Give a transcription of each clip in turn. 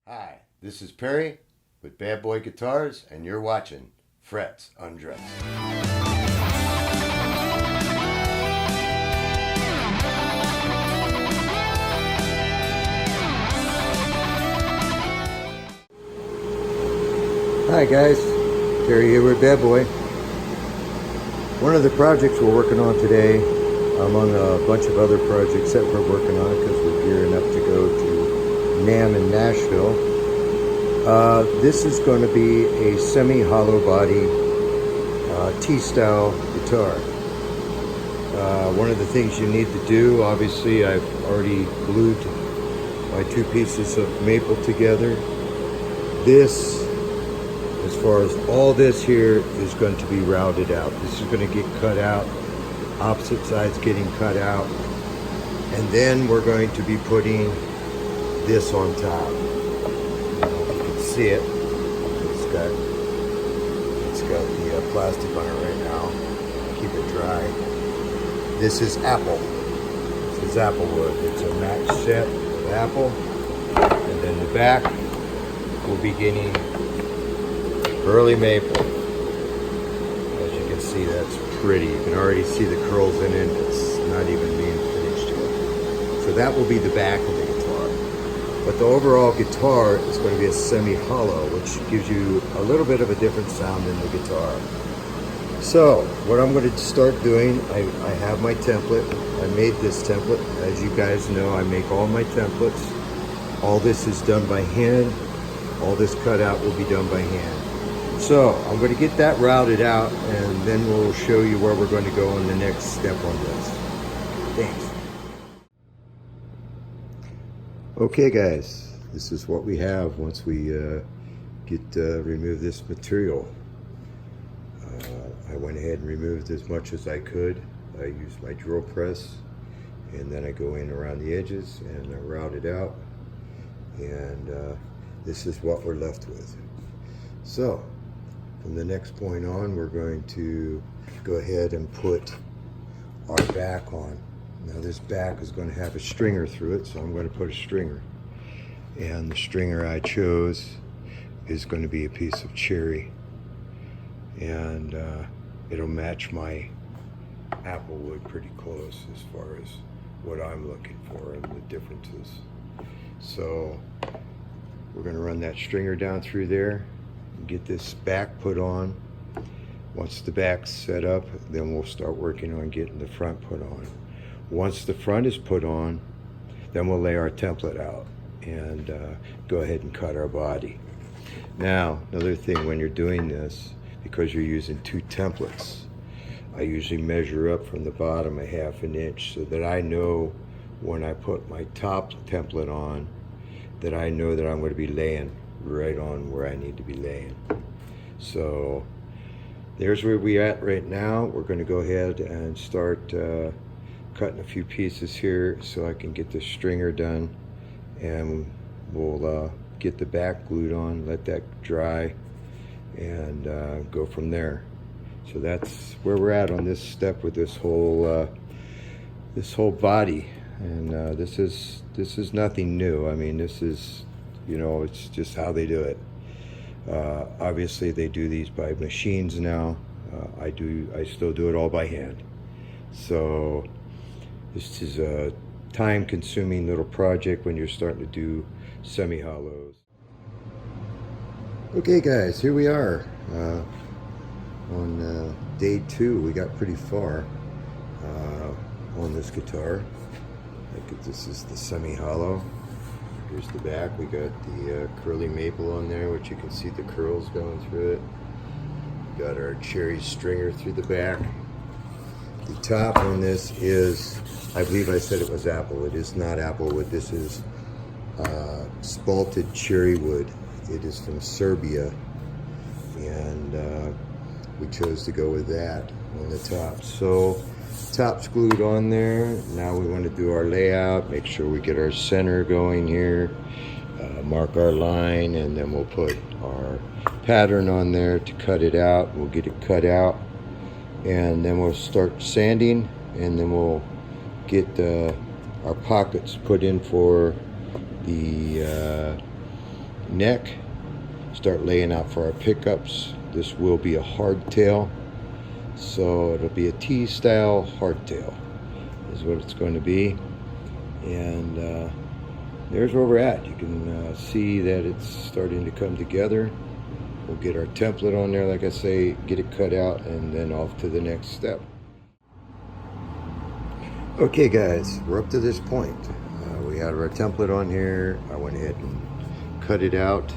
Hi, this is Perry with Bad Boy Guitars, and you're watching Fretz Undressed. Hi guys, Perry here with Bad Boy. One of the projects we're working on today, among a bunch of other projects that we're working on because we're gearing up to go to NAMM in Nashville. This is going to be a semi-hollow body T-style guitar. One of the things you need to do, obviously I've already glued my two pieces of maple together. This, as far as all this here, is going to be routed out. This is going to get cut out, opposite sides getting cut out, and then we're going to be putting this on top. You can see it. It's got the plastic on it right now. Keep it dry. This is apple. This is apple wood. It's a match set of apple, and then the back will be getting early maple. As you can see, that's pretty. You can already see the curls in it. It's not even being finished yet. So that will be the back of the guitar. But the overall guitar is going to be a semi-hollow, which gives you a little bit of a different sound in the guitar. So what I'm going to start doing, I have my template. I made this template. As you guys know, I make all my templates. All this is done by hand. All this cutout will be done by hand. So I'm going to get that routed out, and then we'll show you where we're going to go in the next step on this. Thanks. Okay guys, this is what we have once we remove this material. I went ahead and removed as much as I could. I used my drill press, and then I go in around the edges and I route it out, and this is what we're left with. So from the next point on, we're going to go ahead and put our back on. Now this back is going to have a stringer through it, so I'm going to put a stringer. And the stringer I chose is going to be a piece of cherry. And it'll match my apple wood pretty close as far as what I'm looking for and the differences. So we're going to run that stringer down through there, get this back put on. Once the back's set up, then we'll start working on getting the front put on. Once the front is put on, then we'll lay our template out and go ahead and cut our body. Now, another thing when you're doing this, because you're using two templates, I usually measure up from the bottom a ½ an inch so that I know when I put my top template on, that I know that I'm going to be laying right on where I need to be laying. So there's where we're at right now. We're going to go ahead and start cutting a few pieces here so I can get the stringer done, and we'll get the back glued on, let that dry, and go from there. So that's where we're at on this step with this whole body. And this is nothing new. I mean, this is, you know, it's just how they do it. Obviously they do these by machines now. I still do it all by hand. So this is a time-consuming little project when you're starting to do semi-hollows. Okay guys, here we are on day 2. We got pretty far on this guitar. This is the semi-hollow. Here's the back. We got the curly maple on there, which you can see the curls going through it. We got our cherry stringer through the back. The top on this is, I believe I said it was apple. It is not apple wood. This is spalted cherry wood. It is from Serbia, and we chose to go with that on the top. So top's glued on there. Now we want to do our layout, make sure we get our center going here, mark our line, and then we'll put our pattern on there to cut it out. We'll get it cut out, and then we'll start sanding, and then we'll get our pockets put in for the neck, start laying out for our pickups. This will be a hardtail, so it'll be a T-style hardtail is what it's going to be. And there's where we're at. You can see that it's starting to come together. We'll get our template on there, like I say, get it cut out, and then off to the next step. Okay guys, we're up to this point. We have our template on here. I went ahead and cut it out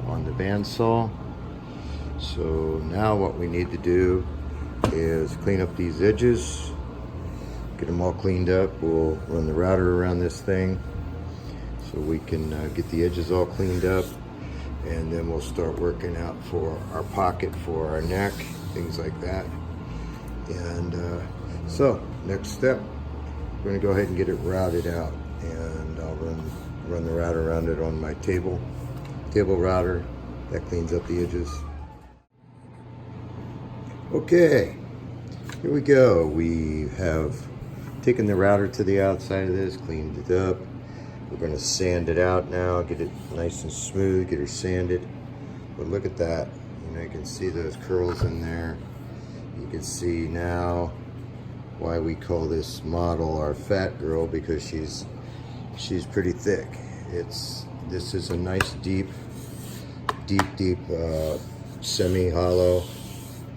on the bandsaw. So now what we need to do is clean up these edges, get them all cleaned up. We'll run the router around this thing so we can get the edges all cleaned up, and then we'll start working out for our pocket, for our neck, things like that. And so next step, we're going to go ahead and get it routed out, and I'll run the router around it on my table router. That cleans up the edges. Okay, here we go. We have taken the router to the outside of this, cleaned it up. We're going to sand it out now, get it nice and smooth, get her sanded. But look at that. You know, you can see those curls in there. You can see now why we call this model our fat girl, because she's pretty thick. This is a nice deep semi-hollow.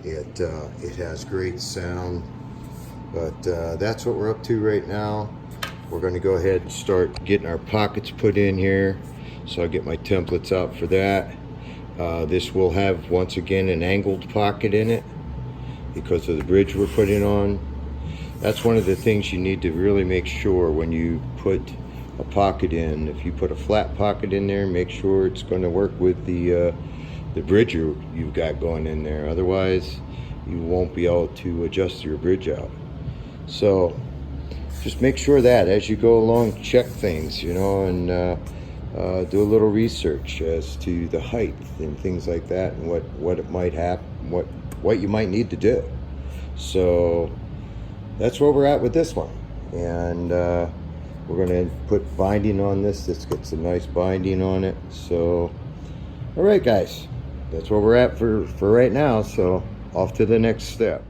It has great sound, but that's what we're up to right now. We're going to go ahead and start getting our pockets put in here. So I'll get my templates out for that. This will have, once again, an angled pocket in it because of the bridge we're putting on. That's one of the things you need to really make sure when you put a pocket in. If you put a flat pocket in there, make sure it's going to work with the bridge you've got going in there. Otherwise, you won't be able to adjust your bridge out. So just make sure that as you go along, check things, you know, and do a little research as to the height and things like that, and what it might happen, what you might need to do. So that's where we're at with this one. And we're going to put binding on this. This gets a nice binding on it. So all right guys, that's where we're at for right now. So off to the next step.